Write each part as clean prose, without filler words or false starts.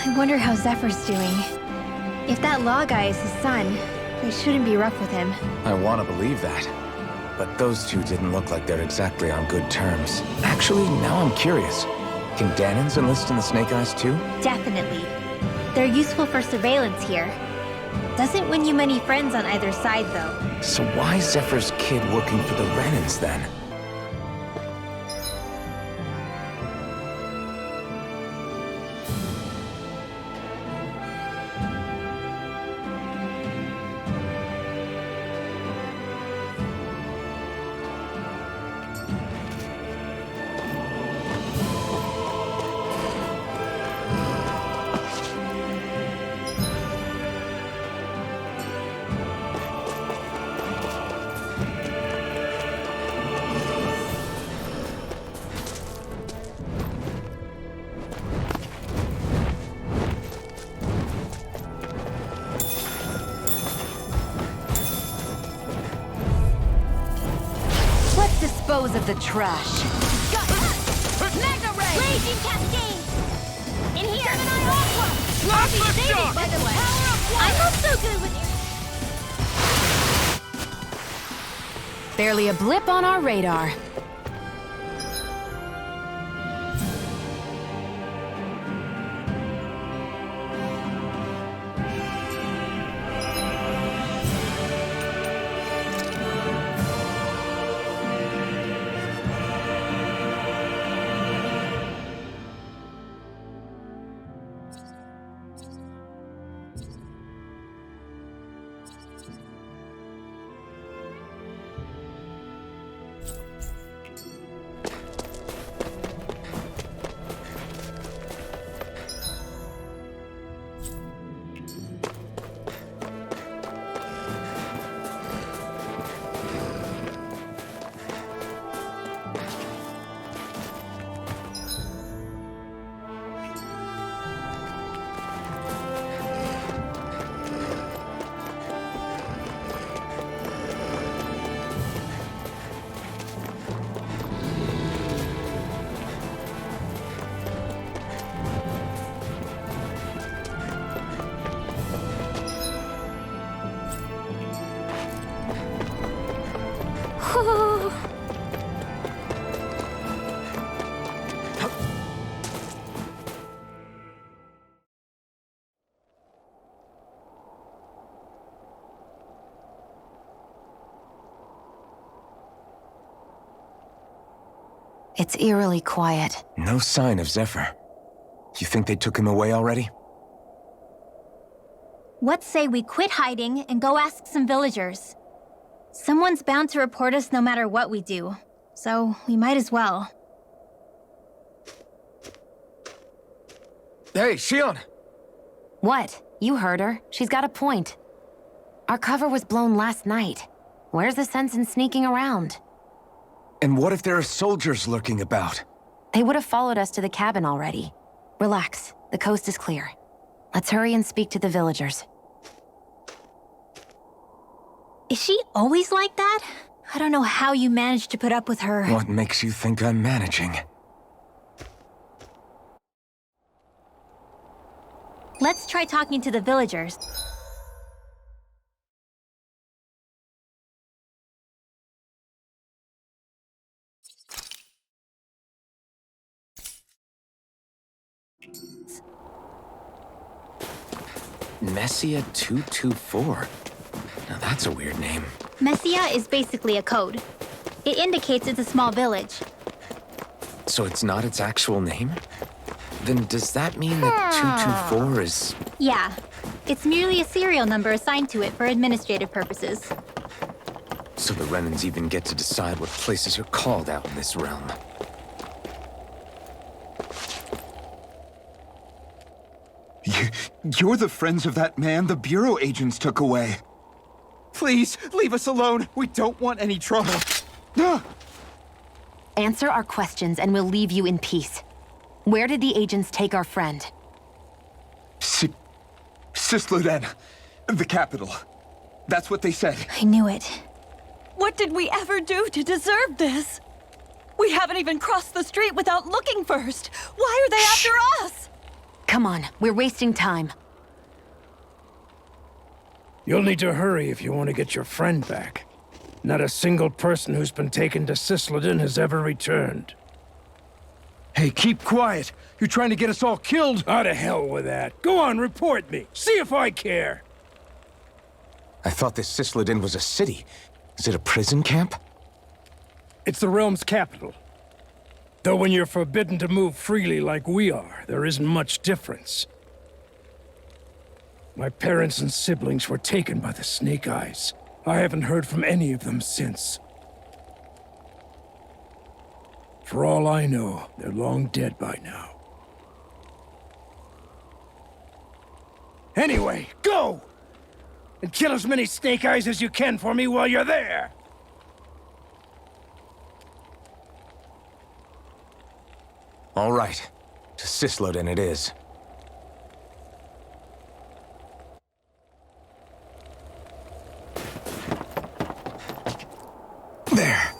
I wonder how Zephyr's doing. If that law guy is his son, they shouldn't be rough with him. I want to believe that. But those two didn't look like they're exactly on good terms. Actually, now I'm curious. Can Danans enlist in the Snake Eyes too? Definitely. They're useful for surveillance here. Doesn't win you many friends on either side, though. So why is Zephyr's kid working for the Renans then? Dispose of the trash. Mega Ray! Raging Cascade! In here! Gemini Aqua! Sloppy City! By the power of one! I'm not so good with Barely a blip on our radar. It's eerily quiet. No sign of Zephyr. You think they took him away already? What say we quit hiding and go ask some villagers? Someone's bound to report us no matter what we do, so we might as well. Hey, Shionne! What? You heard her. She's got a point. Our cover was blown last night. Where's the sense in sneaking around? And what if there are soldiers lurking about? They would have followed us to the cabin already. Relax. The coast is clear. Let's hurry and speak to the villagers. Is she always like that? I don't know how you managed to put up with her. What makes you think I'm managing? Let's try talking to the villagers. Messia 224. Now that's a weird name. Messia is basically a code. It indicates it's a small village. So it's not its actual name? Then does that mean that 224 is... Yeah. It's merely a serial number assigned to it for administrative purposes. So the Renans even get to decide what places are called out in this realm. You're the friends of that man the Bureau agents took away. Please, leave us alone. We don't want any trouble. Answer our questions and we'll leave you in peace. Where did the agents take our friend? Sisluden, the capital. That's what they said. I knew it. What did we ever do to deserve this? We haven't even crossed the street without looking first. Why are they after us? Come on, we're wasting time. You'll need to hurry if you want to get your friend back. Not a single person who's been taken to Cisloden has ever returned. Hey, keep quiet. You're trying to get us all killed. Out of hell with that. Go on, report me. See if I care. I thought this Cisloden was a city. Is it a prison camp? It's the realm's capital. Though when you're forbidden to move freely like we are, there isn't much difference. My parents and siblings were taken by the Snake Eyes. I haven't heard from any of them since. For all I know, they're long dead by now. Anyway, go! And kill as many Snake Eyes as you can for me while you're there! All right. To Cisloden it is. There.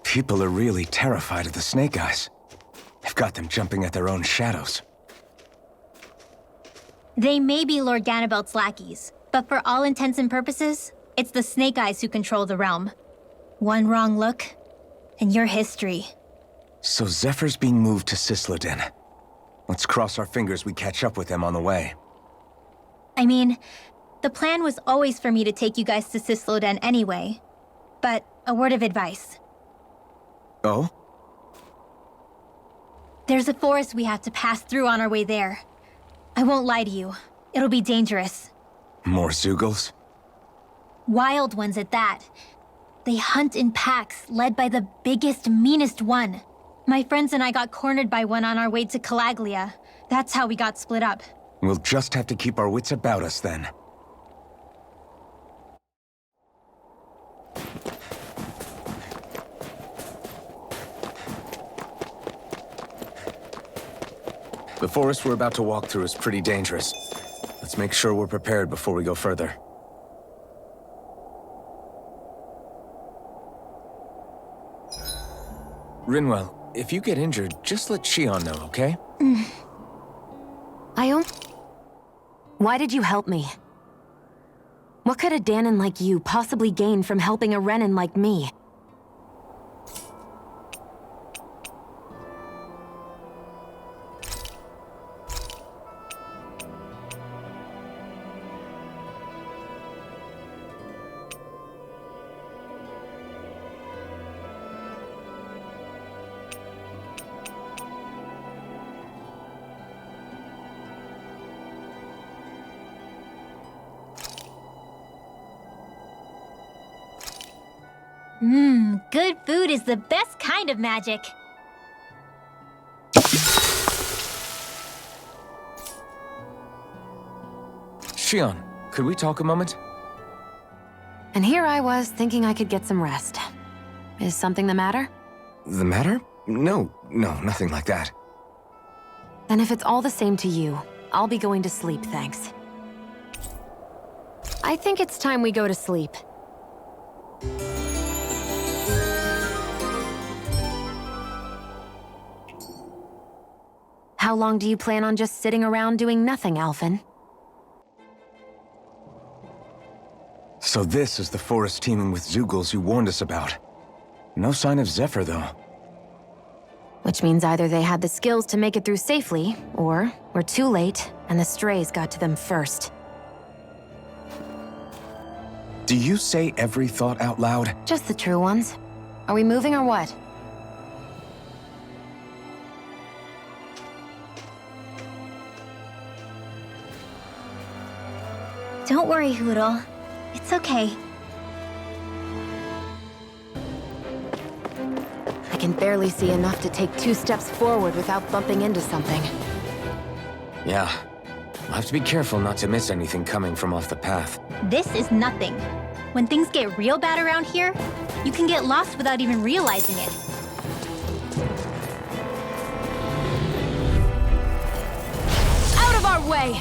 People are really terrified of the Snake Eyes. They've got them jumping at their own shadows. They may be Lord Ganabelt's lackeys, but for all intents and purposes, it's the Snake Eyes who control the realm. One wrong look, and your history. So Zephyr's being moved to Cisloden. Let's cross our fingers we catch up with them on the way. I mean, the plan was always for me to take you guys to Cisloden anyway. But a word of advice. Oh? There's a forest we have to pass through on our way there. I won't lie to you. It'll be dangerous. More Zeugles? Wild ones at that. They hunt in packs, led by the biggest, meanest one. My friends and I got cornered by one on our way to Calaglia. That's how we got split up. We'll just have to keep our wits about us then. The forest we're about to walk through is pretty dangerous. Let's make sure we're prepared before we go further. Rinwell, if you get injured, just let Shionne know, okay? Why did you help me? What could a Dahnan like you possibly gain from helping a Renan like me? Good food is the best kind of magic. Shionne, could we talk a moment? And here I was thinking I could get some rest. Is something the matter? The matter? No, nothing like that. Then if it's all the same to you, I'll be going to sleep, thanks. I think it's time we go to sleep. How long do you plan on just sitting around doing nothing, Alphen? So this is the forest teeming with Zeugles you warned us about. No sign of Zephyr, though. Which means either they had the skills to make it through safely, or we're too late, and the strays got to them first. Do you say every thought out loud? Just the true ones. Are we moving or what? Don't worry, Hoodle. It's okay. can barely see enough to take 2 steps forward without bumping into something. Yeah. I'll have to be careful not to miss anything coming from off the path. This is nothing. When things get real bad around here, you can get lost without even realizing it. Out of our way!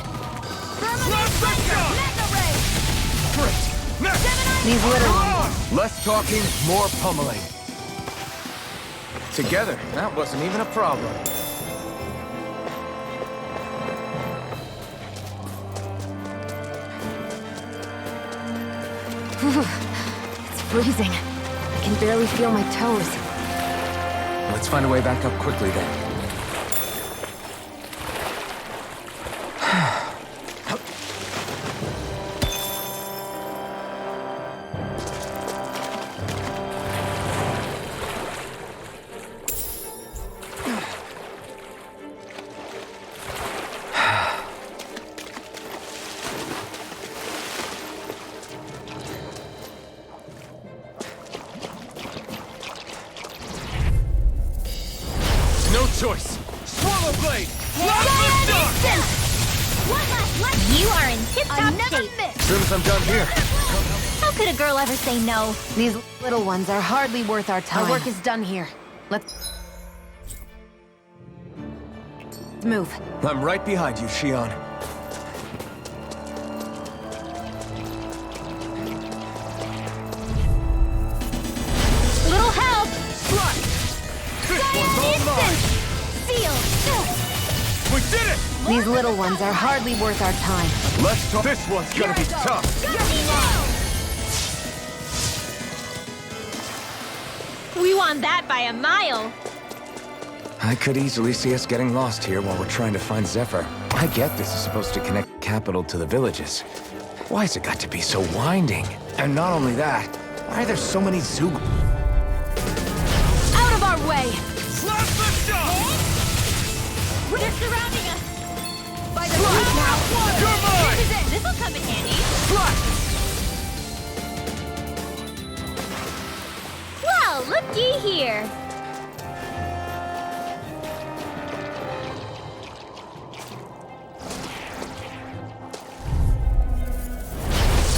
These little ones. Less talking, more pummeling. Together, that wasn't even a problem. It's freezing. I can barely feel my toes. Let's find a way back up quickly then. No choice. Swallow blade. You are in tip-top shape. As soon as I'm done here. How could a girl ever say no? These little ones are hardly worth our time. Our work is done here. Let's move. I'm right behind you, Shionne. Little help! This one's all mine. Sealed! We did it! These little ones are hardly worth our time. Let's talk. This one's gonna be tough. We won that by a mile. I could easily see us getting lost here while we're trying to find Zephyr. I get this is supposed to connect capital to the villages. Why's it got to be so winding? And not only that, why are there so many Zug... Out of our way! Last the shot! They're surrounding us. By the root now! You're mine! This'll come in handy. Well, looky here.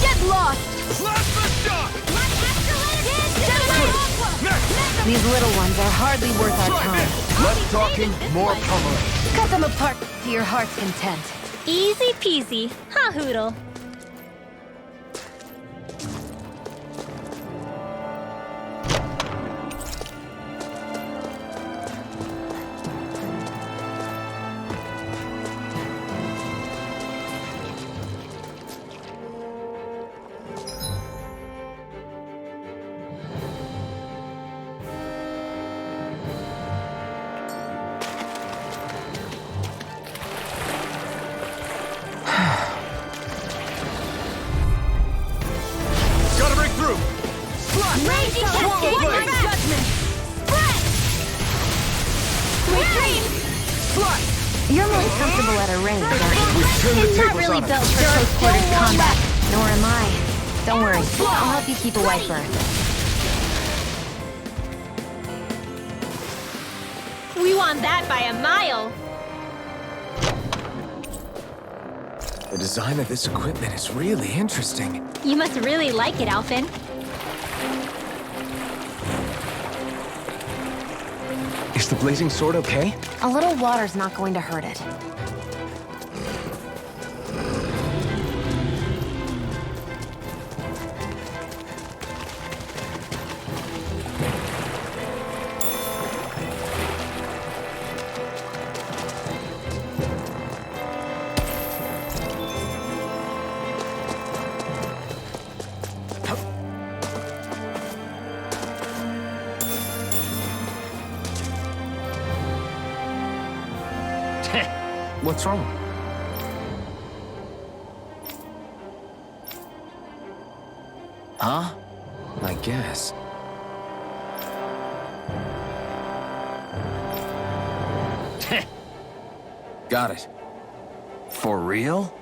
Get lost! Last the shot! These little ones are hardly worth our time. Less talking, more pummeling. Cut them apart to your heart's content. Easy peasy. Ha hoodle. Gotta break through! Raging cascade! blade. Judgment! Sweet dreams! You're most comfortable at a range, aren't you? We've turned the I'm not tables really on built us. for close quarters combat. Nor am I. Don't worry, I'll help you keep a white berth. We won that by a mile. The design of this equipment is really interesting. You must really like it, Alphen. Is the blazing sword okay? A little water's not going to hurt it. What's wrong? Huh? I guess. Got it. For real?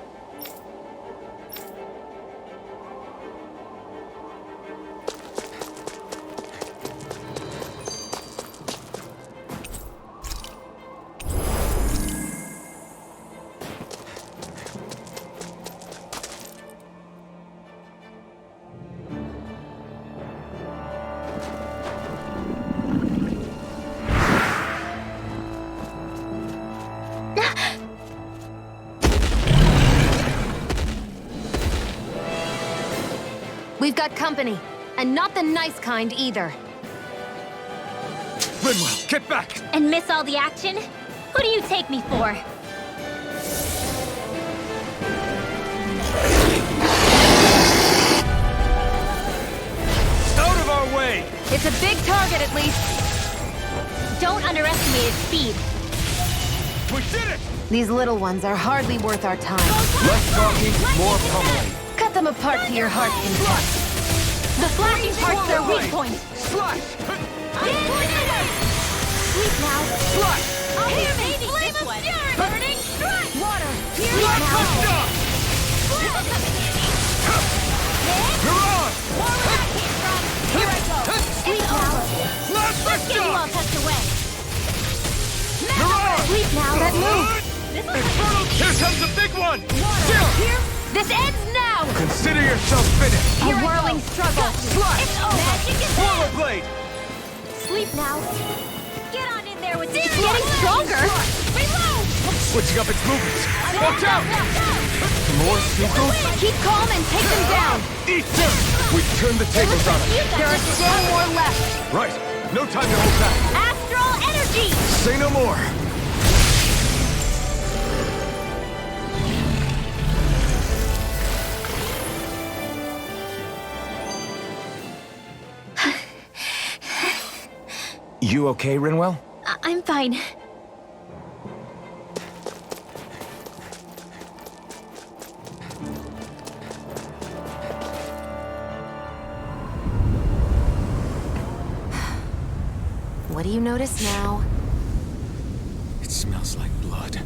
got company. And not the nice kind, either. Rinwell, get back! And miss all the action? Who do you take me for? Out of our way! It's a big target, at least. Don't underestimate its speed. We did it! These little ones are hardly worth our time. Less talking, more pummeling. Cut them apart to your heart's content. The flashing part's their weak point. Slash! Sleep now. Slash! Hear me! Flame of fury! Burning strike! Water! Sleep Slash now. the stuff! You're on! More where that came from. Here I go. Sleep now. Slash the Get you all stuff! tucked away. You're on! Sleep now. That move. Infernal! Here comes the big one! Water. Here. This ends now. Consider yourself finished! A whirling struggle. Slash! It's over. Magic is Forward dead. blade! Sleep now. Get on in there with me. It's getting stronger. Reload. Switching up its movements! Watch out! More sequels? Keep calm and take them down. Eat them! We've turned the tables on them! There are still more left. Right! No time to hold back! Astral energy. Say no more! You okay, Rinwell? I'm fine. What do you notice now? It smells like blood.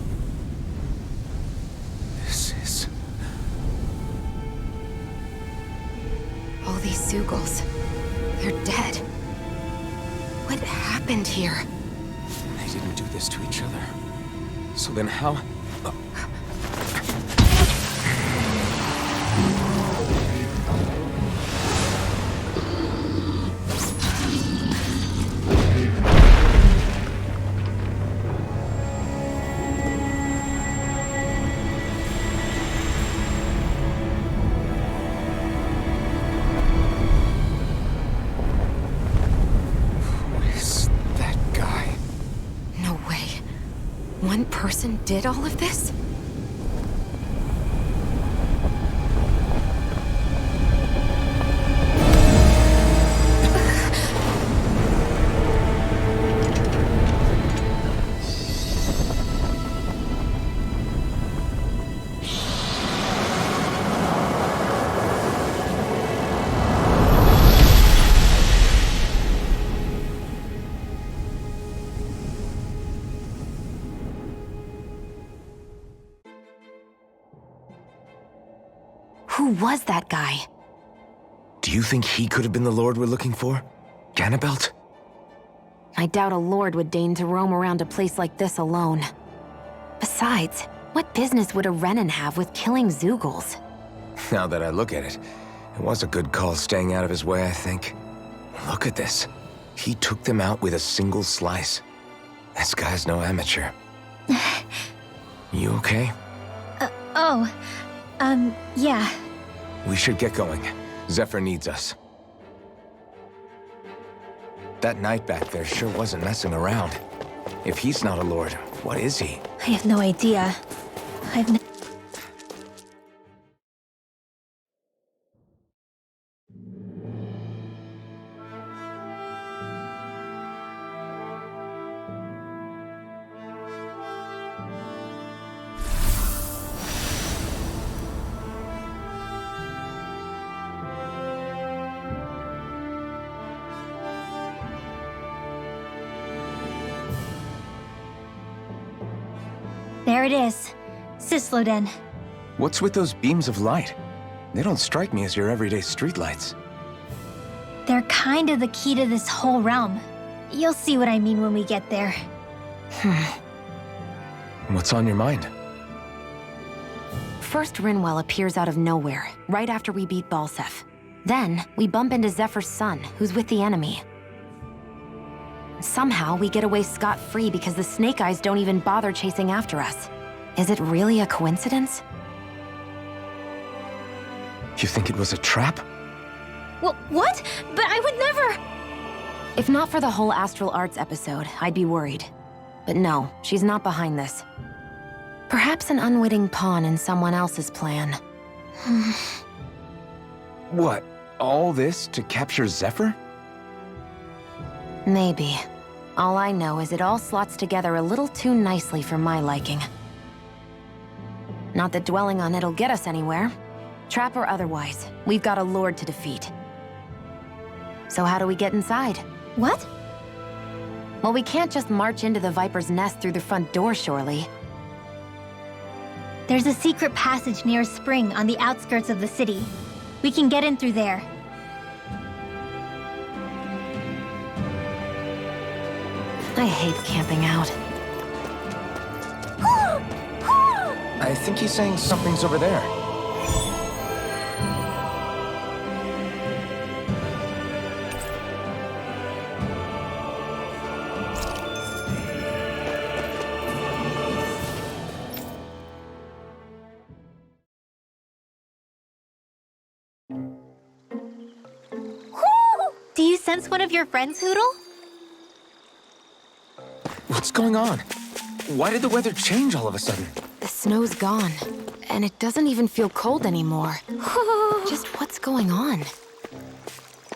This is... All these Zeugles. They're dead. What happened here? They didn't do this to each other. So then how... One person did all of this? Who was that guy? Do you think he could have been the Lord we're looking for? Ganabelt? I doubt a lord would deign to roam around a place like this alone. Besides, what business would a Renan have with killing Zeugles? Now that I look at it, it was a good call staying out of his way, I think. Look at this. He took them out with a single slice. This guy's no amateur. You okay? Yeah. We should get going. Zephyr needs us. That knight back there sure wasn't messing around. If he's not a lord, what is he? I have no idea. There it is. Sisloden. What's with those beams of light? They don't strike me as your everyday streetlights. They're kind of the key to this whole realm. You'll see what I mean when we get there. What's on your mind? First, Rinwell appears out of nowhere, right after we beat Balseph. Then, we bump into Zephyr's son, who's with the enemy. Somehow, we get away scot-free because the Snake Eyes don't even bother chasing after us. Is it really a coincidence? You think it was a trap? What? But I would never... If not for the whole Astral Arts episode, I'd be worried. But no, she's not behind this. Perhaps an unwitting pawn in someone else's plan. What? All this to capture Zephyr? Maybe. All I know is it all slots together a little too nicely for my liking. Not that dwelling on it'll get us anywhere. Trap or otherwise, we've got a lord to defeat. So how do we get inside? What? Well, we can't just march into the Viper's nest through the front door, surely. There's a secret passage near a spring on the outskirts of the city. We can get in through there. I hate camping out. I think he's saying something's over there. Do you sense one of your friends, Hootle? What's going on? Why did the weather change all of a sudden? The snow's gone, and it doesn't even feel cold anymore. Just what's going on?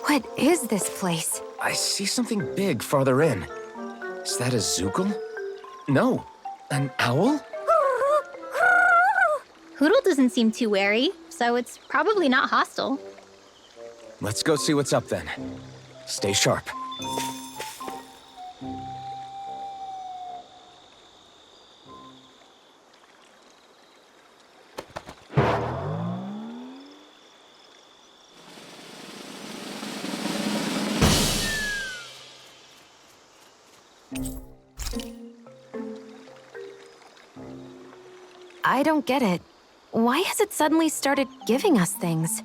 What is this place? I see something big farther in. Is that a Zookle? No, an owl? Hootle doesn't seem too wary, so it's probably not hostile. Let's go see what's up then. Stay sharp. I don't get it. Why has it suddenly started giving us things?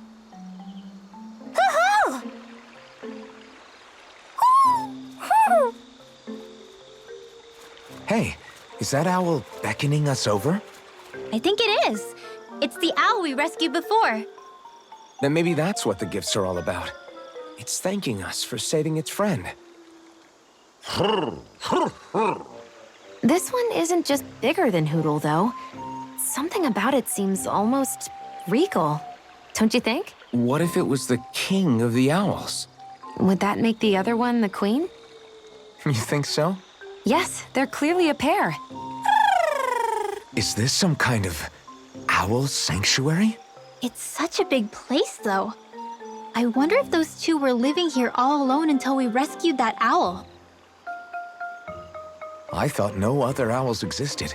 Hey, is that owl beckoning us over? I think it is. It's the owl we rescued before. Then maybe that's what the gifts are all about. It's thanking us for saving its friend. This one isn't just bigger than Hootle, though. Something about it seems almost regal. Don't you think? What if it was the king of the owls? Would that make the other one the queen? You think so? Yes, they're clearly a pair. Is this some kind of owl sanctuary? It's such a big place, though. I wonder if those two were living here all alone until we rescued that owl. I thought no other owls existed,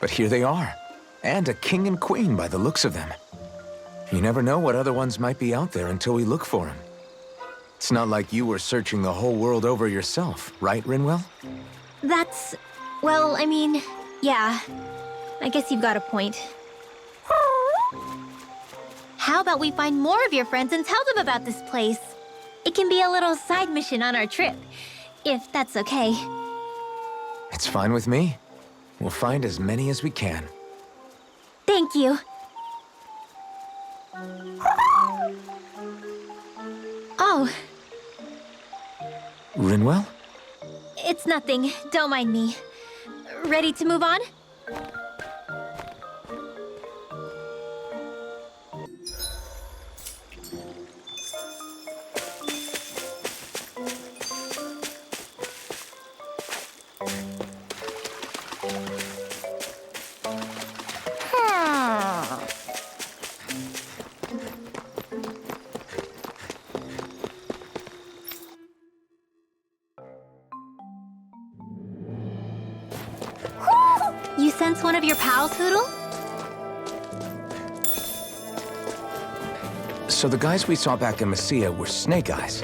but here they are. And a king and queen by the looks of them. You never know what other ones might be out there until we look for them. It's not like you were searching the whole world over yourself, right, Rinwell? That's... well, I mean, yeah. I guess you've got a point. How about we find more of your friends and tell them about this place? It can be a little side mission on our trip, if that's okay. It's fine with me. We'll find as many as we can. Thank you. Oh, Rinwell? it's nothing. Don't mind me. Ready to move on? You sense one of your pals, Hootle? So the guys we saw back in Messia were Snake Eyes.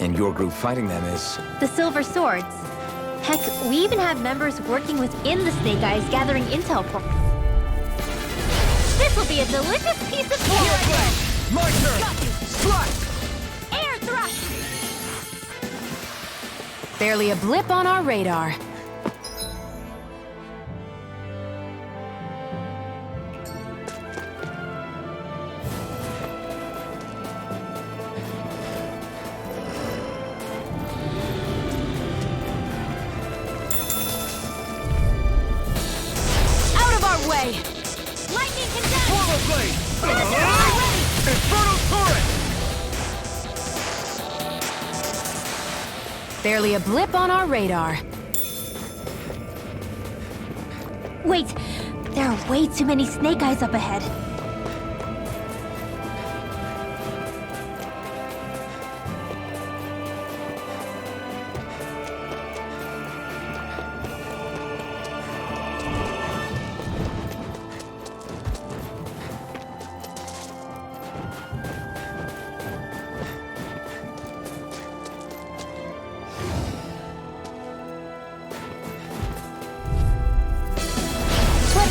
And your group fighting them is... The Silver Swords. Heck, we even have members working within the Snake Eyes gathering intel for... This will be a delicious piece of food! My turn! Got you! Strike! Air thrust! Barely a blip on our radar. Barely a blip on our radar. Wait, there are way too many snake eyes up ahead.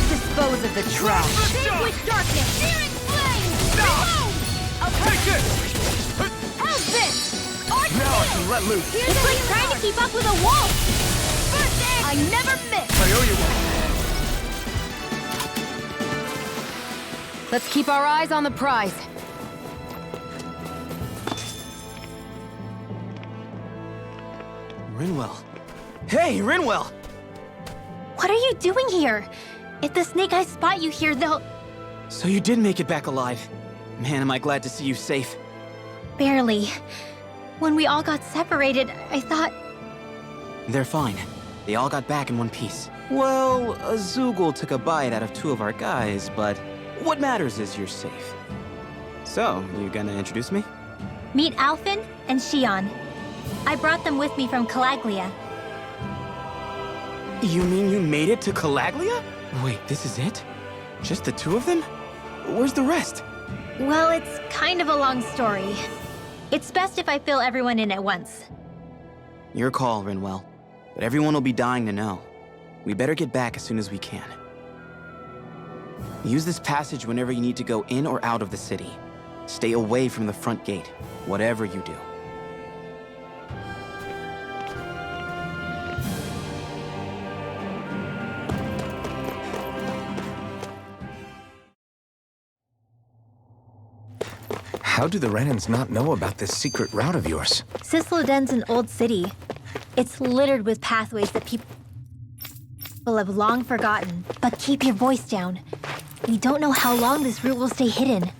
Dispose of the trash. Vanquish darkness! Searing flame! Reload! Okay. Take it! How's this? Arch Now I can let loose. It's like trying to keep up with a wolf! First egg! I never miss! I owe you one. Let's keep our eyes on the prize. Rinwell. Hey, Rinwell! What are you doing here? If the snake eyes spot you here, they'll... So you did make it back alive. Man, am I glad to see you safe. Barely. When we all got separated, I thought... They're fine. They all got back in one piece. Well, a Zoogle took a bite out of 2 of our guys, but what matters is you're safe. So, you gonna introduce me? Meet Alphen and Shionne. I brought them with me from Calaglia. You mean you made it to Calaglia? Wait, this is it? Just the 2 of them? Where's the rest? Well, it's kind of a long story. It's best if I fill everyone in at once. Your call, Rinwell. But everyone will be dying to know. We better get back as soon as we can. Use this passage whenever you need to go in or out of the city. Stay away from the front gate, whatever you do. How do the Renans not know about this secret route of yours? Cisloden's an old city. It's littered with pathways that people have long forgotten. But keep your voice down. We don't know how long this route will stay hidden.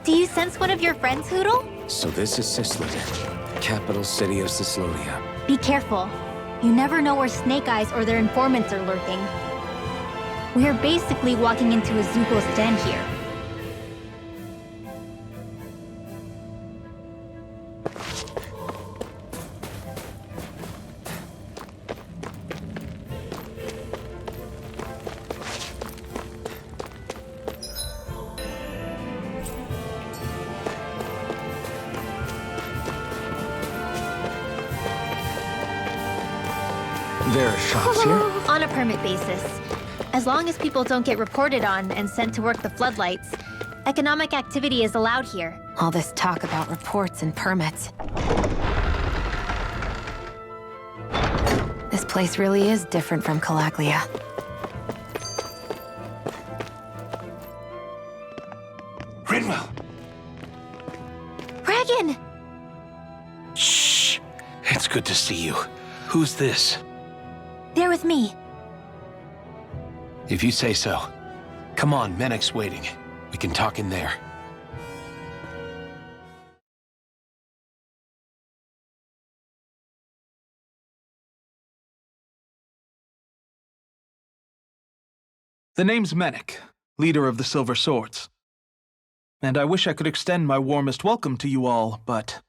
Do you sense one of your friends, Hootle? So this is Cisloden, capital city of Cislodia. Be careful. You never know where Snake Eyes or their informants are lurking. We are basically walking into a Zoogle's den here. There are shops here? On a permit basis. As long as people don't get reported on and sent to work the floodlights, economic activity is allowed here. All this talk about reports and permits. This place really is different from Calaglia. Rinwell! Dragon! Shh! It's good to see you. Who's this? They're with me. If you say so. Come on, Menek's waiting. We can talk in there. The name's Menek, leader of the Silver Swords. And I wish I could extend my warmest welcome to you all, but...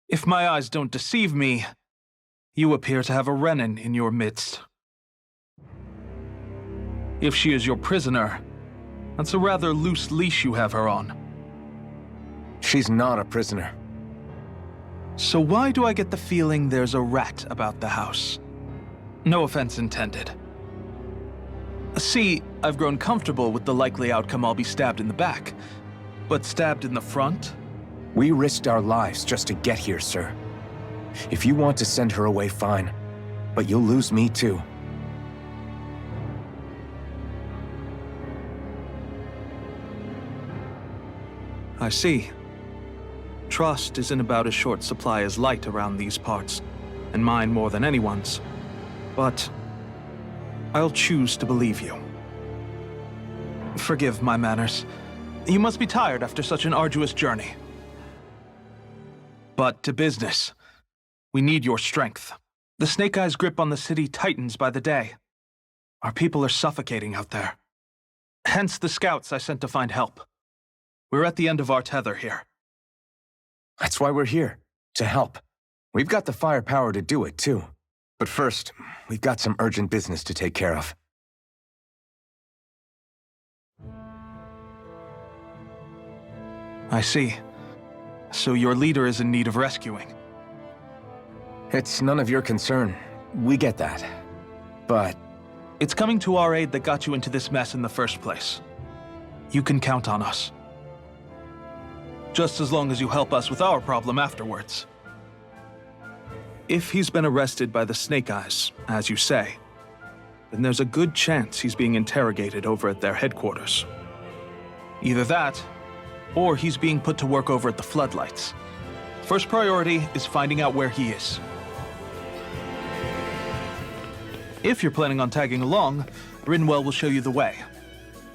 if my eyes don't deceive me, you appear to have a Renan in your midst. If she is your prisoner, that's a rather loose leash you have her on. She's not a prisoner. So why do I get the feeling there's a rat about the house? No offense intended. See, I've grown comfortable with the likely outcome I'll be stabbed in the back. But stabbed in the front? We risked our lives just to get here, sir. If you want to send her away, fine. But you'll lose me too. I see. Trust is in about as short supply as light around these parts, and mine more than anyone's. But I'll choose to believe you. Forgive my manners. You must be tired after such an arduous journey. But to business. We need your strength. The Snake Eyes' grip on the city tightens by the day. Our people are suffocating out there. Hence the scouts I sent to find help. We're at the end of our tether here. That's why we're here, to help. We've got the firepower to do it, too. But first, we've got some urgent business to take care of. I see. So your leader is in need of rescuing. It's none of your concern. We get that. But it's coming to our aid that got you into this mess in the first place. You can count on us. Just as long as you help us with our problem afterwards. If he's been arrested by the Snake Eyes, as you say, then there's a good chance he's being interrogated over at their headquarters. Either that, or he's being put to work over at the Floodlights. First priority is finding out where he is. If you're planning on tagging along, Rinwell will show you the way.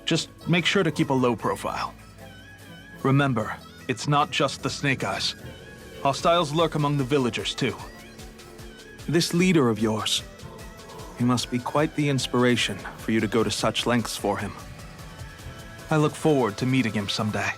Just make sure to keep a low profile. Remember, it's not just the Snake Eyes. Hostiles lurk among the villagers, too. This leader of yours, he must be quite the inspiration for you to go to such lengths for him. I look forward to meeting him someday.